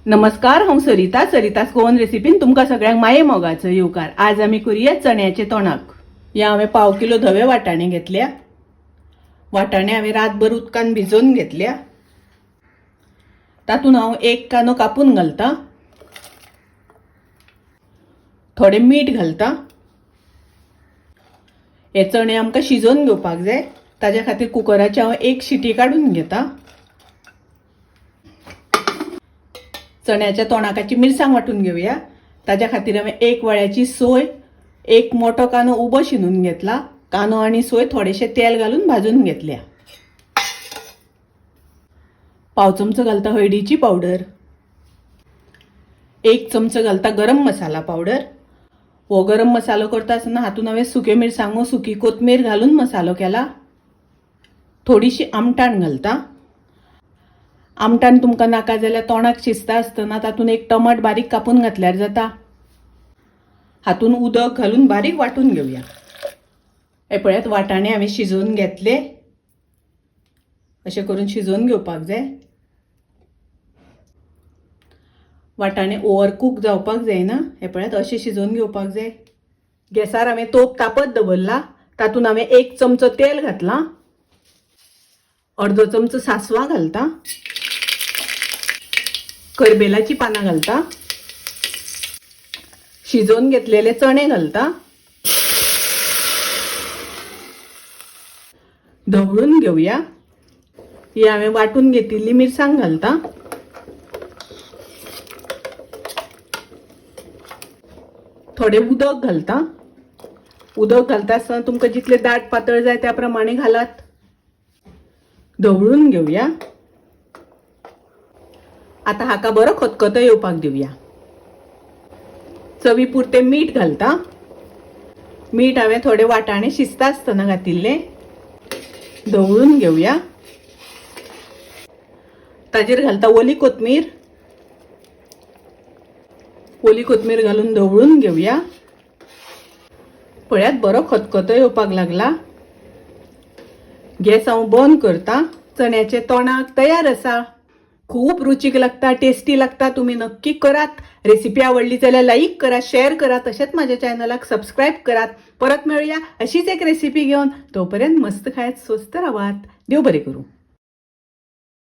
नमस्कार, हांव सरितास गोवन रेसिपीन तुमकां सगळ्यांक माये मोगाचो येवकार। आज आमी करूया चण्याचे तोणाक। या हांवें पाव किलो धवे वाटाणे घेतल्या। वाटाणे हांवें रातभर उदकान भिजोवन घेतल्या। तातूंत हांव एक कांदो कापून घालता, थोडे मीठ घालता। हे चणे आमकां शिजोवन घेवपाक जाय, ताज्या खातीर कुकराची हांव एक शिटी काडून घेता। चण्याच्या तोणाकाची मिरसांग वाटून घेवया। ताज्या खातीर हांवें एक वळ्याची सोय, एक मोठो कांदो उबो शिनून घेतला। कांदो आनी सोय थोडेशे तेल घालून भाजून घेतल्या। पाव चमचो घालता हळदीची पावडर, एक चमचो घालता गरम मसाला पावडर। हो गरम मसालो करता आसतना हातून हांवें सुके मिरसांगो, सुकी कोथमीर घालून मसालो केला। थोडीशी आमटाण घालता। आमटाण तुमकां नाका जाल्यार तोणाक शिजता आसतना तातूंत एक टमाट बारीक कापून घातल्यार जाता। हातून उदक घालून बारीक वाटून घेवया। हे पळयात, वाटाणे हांवें शिजोवन घेतले। अशें करून शिजोवन घेवपाक जाय। वाटाणे ओवर कूक जावपाक जायना। हे पळयात, अशें शिजोवन घेवपाक जाय। गॅसार हांवें तोप तापत दवरला। तातूंत हांवें एक चमचो तेल घातला, अर्दो चमचो सासवां घालता, करबेलाची पानां घालता, शिजोवन घेतलेले चणे घालता, धवळून घेवया। ही हांवें वाटून घेतिल्ली मिरसांग घालता, थोडे उदक घालता। उदक घालता आसतना तुमकां जितले दाट पातळ जाय त्या प्रमाणे घालात। धवळून घेवया। आता हाका बरो खतखतो येवपाक दिवया। चवी पुरते मीठ घालता। मीठ हांवें थोडे वाटाणे शिजता आसतना घातिल्ले। धवळून घेवया। ताजेर घालता ओली कोथमीर। ओली कोथमीर घालून धवळून घेवया। पळयात, बरो खतखतो येवपाक लागला। गॅस हांव बंद करता। चण्याचे तोणाक तयार आसा। खूप रुचीक लागता, टेस्टी लागता। तुम्ही नक्की करात। रेसिपी आवडली जाल्यार लाईक करा, शेअर करा, तशेंच माझ्या चॅनलाक सबस्क्राईब करात। परत मिळूया अशीच एक रेसिपी घेऊन। तोपर्यंत मस्त खायत स्वस्त राहात। देव बरे करू।